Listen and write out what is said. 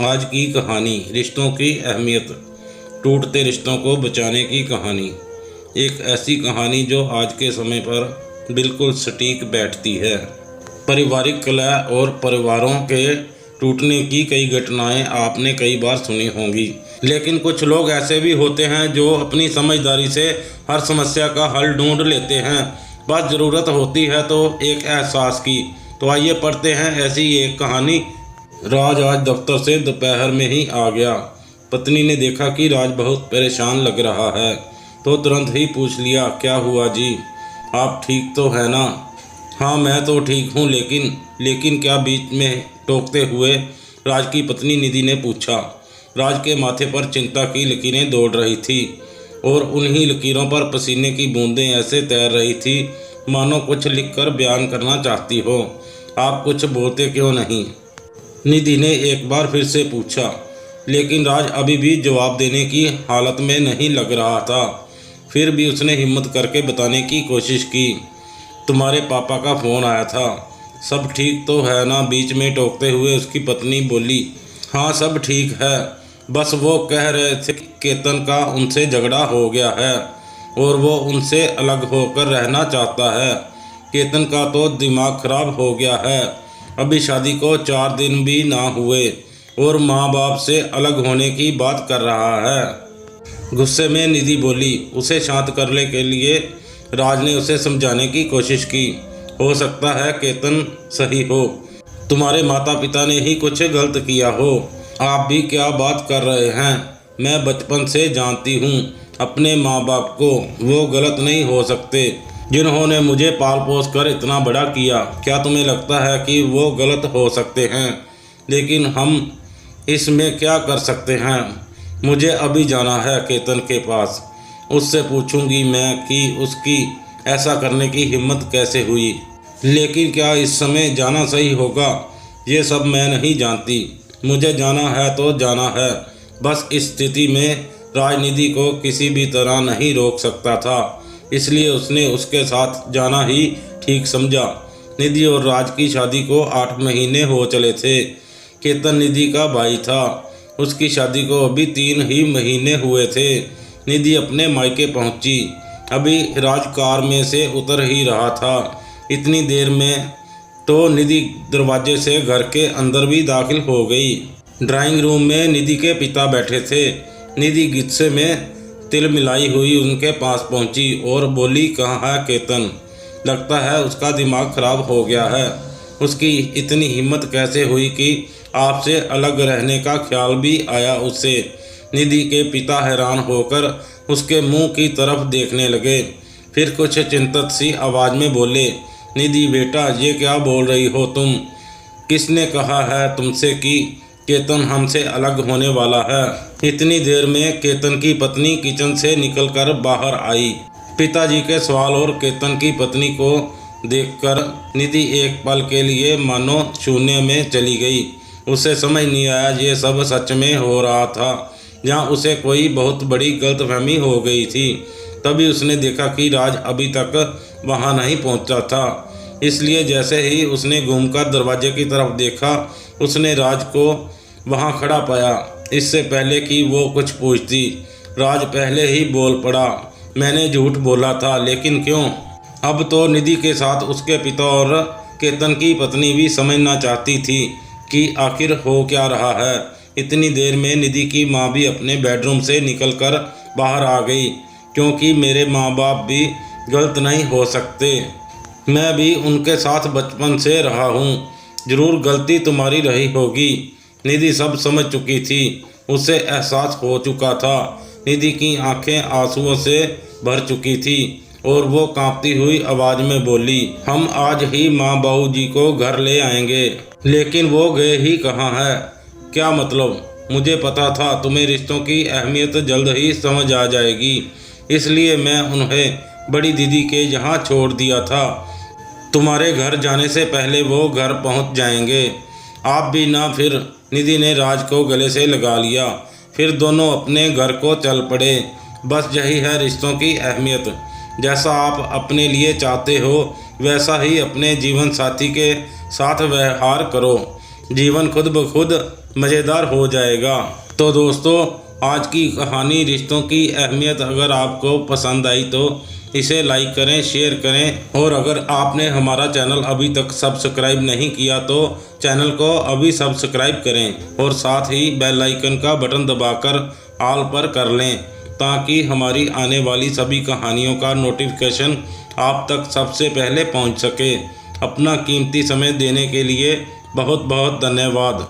आज की कहानी, रिश्तों की अहमियत, टूटते रिश्तों को बचाने की कहानी। एक ऐसी कहानी जो आज के समय पर बिल्कुल सटीक बैठती है। पारिवारिक कलह और परिवारों के टूटने की कई घटनाएं आपने कई बार सुनी होंगी, लेकिन कुछ लोग ऐसे भी होते हैं जो अपनी समझदारी से हर समस्या का हल ढूंढ लेते हैं। बस ज़रूरत होती है तो एक एहसास की। तो आइए पढ़ते हैं ऐसी एक कहानी। राज आज दफ्तर से दोपहर में ही आ गया। पत्नी ने देखा कि राज बहुत परेशान लग रहा है तो तुरंत ही पूछ लिया, क्या हुआ जी, आप ठीक तो है ना? हाँ मैं तो ठीक हूँ, लेकिन क्या? बीच में टोकते हुए राज की पत्नी निधि ने पूछा। राज के माथे पर चिंता की लकीरें दौड़ रही थी और उन्हीं लकीरों पर पसीने की बूंदें ऐसे तैर रही थी मानो कुछ लिखकर बयान करना चाहती हो। आप कुछ बोलते क्यों नहीं? निधि ने एक बार फिर से पूछा, लेकिन राज अभी भी जवाब देने की हालत में नहीं लग रहा था। फिर भी उसने हिम्मत करके बताने की कोशिश की। तुम्हारे पापा का फ़ोन आया था, सब ठीक तो है ना? बीच में टोकते हुए उसकी पत्नी बोली। हाँ सब ठीक है, बस वो कह रहे थे कि केतन का उनसे झगड़ा हो गया है और वो उनसे अलग होकर रहना चाहता है। केतन का तो दिमाग खराब हो गया है, अभी शादी को 4 दिन भी ना हुए और माँ बाप से अलग होने की बात कर रहा है। गुस्से में निधि बोली। उसे शांत करने के लिए राज ने उसे समझाने की कोशिश की। हो सकता है केतन सही हो, तुम्हारे माता पिता ने ही कुछ गलत किया हो। आप भी क्या बात कर रहे हैं? मैं बचपन से जानती हूँ अपने माँ बाप को, वो गलत नहीं हो सकते जिन्होंने मुझे पाल पोस कर इतना बड़ा किया। क्या तुम्हें लगता है कि वो गलत हो सकते हैं? लेकिन हम इसमें क्या कर सकते हैं? मुझे अभी जाना है केतन के पास, उससे पूछूंगी मैं कि उसकी ऐसा करने की हिम्मत कैसे हुई। लेकिन क्या इस समय जाना सही होगा? ये सब मैं नहीं जानती, मुझे जाना है तो जाना है। बस इस स्थिति में राजनिधि को किसी भी तरह नहीं रोक सकता था, इसलिए उसने उसके साथ जाना ही ठीक समझा। निधि और राज की शादी को 8 महीने हो चले थे। केतन निधि का भाई था, उसकी शादी को अभी 3 ही महीने हुए थे। निधि अपने मायके पहुंची, अभी राज कार में से उतर ही रहा था। इतनी देर में तो निधि दरवाजे से घर के अंदर भी दाखिल हो गई। ड्राइंग रूम में निधि के पिता बैठे थे। निधि गुस्से में तिल मिलाई हुई उनके पास पहुंची और बोली, कहाँ है केतन? लगता है उसका दिमाग खराब हो गया है। उसकी इतनी हिम्मत कैसे हुई कि आपसे अलग रहने का ख्याल भी आया उसे? निधि के पिता हैरान होकर उसके मुंह की तरफ देखने लगे, फिर कुछ चिंतित सी आवाज़ में बोले, निधि बेटा ये क्या बोल रही हो तुम? किसने कहा है तुमसे कि केतन हमसे अलग होने वाला है? इतनी देर में केतन की पत्नी किचन से निकलकर बाहर आई। पिताजी के सवाल और केतन की पत्नी को देखकर निधि एक पल के लिए मानो शून्य में चली गई। उसे समझ नहीं आया ये सब सच में हो रहा था या उसे कोई बहुत बड़ी गलतफहमी हो गई थी। तभी उसने देखा कि राज अभी तक वहां नहीं पहुंचा था, इसलिए जैसे ही उसने घूमकर दरवाजे की तरफ देखा, उसने राज को वहां खड़ा पाया। इससे पहले कि वो कुछ पूछती, राज पहले ही बोल पड़ा, मैंने झूठ बोला था, लेकिन क्यों? अब तो निधि के साथ उसके पिता और केतन की पत्नी भी समझना चाहती थी कि आखिर हो क्या रहा है। इतनी देर में निधि की माँ भी अपने बेडरूम से निकलकर बाहर आ गई, क्योंकि मेरे माँ बाप भी गलत नहीं हो सकते, मैं भी उनके साथ बचपन से रहा हूँ, ज़रूर गलती तुम्हारी रही होगी। निधि सब समझ चुकी थी, उसे एहसास हो चुका था। निधि की आंखें आंसुओं से भर चुकी थी और वो कांपती हुई आवाज़ में बोली, हम आज ही माँ बहू जी को घर ले आएंगे। लेकिन वो गए ही कहाँ है? क्या मतलब? मुझे पता था तुम्हें रिश्तों की अहमियत जल्द ही समझ आ जाएगी, इसलिए मैं उन्हें बड़ी दीदी के यहाँ छोड़ दिया था। तुम्हारे घर जाने से पहले वो घर पहुँच जाएंगे। आप भी ना? फिर निधि ने राज को गले से लगा लिया। फिर दोनों अपने घर को चल पड़े। बस यही है रिश्तों की अहमियत। जैसा आप अपने लिए चाहते हो वैसा ही अपने जीवन साथी के साथ व्यवहार करो। जीवन खुद ब खुद मज़ेदार हो जाएगा। तो दोस्तों, आज की कहानी रिश्तों की अहमियत अगर आपको पसंद आई तो इसे लाइक करें, शेयर करें, और अगर आपने हमारा चैनल अभी तक सब्सक्राइब नहीं किया तो चैनल को अभी सब्सक्राइब करें और साथ ही बेल आइकन का बटन दबाकर ऑल पर कर लें, ताकि हमारी आने वाली सभी कहानियों का नोटिफिकेशन आप तक सबसे पहले पहुंच सके। अपना कीमती समय देने के लिए बहुत बहुत धन्यवाद।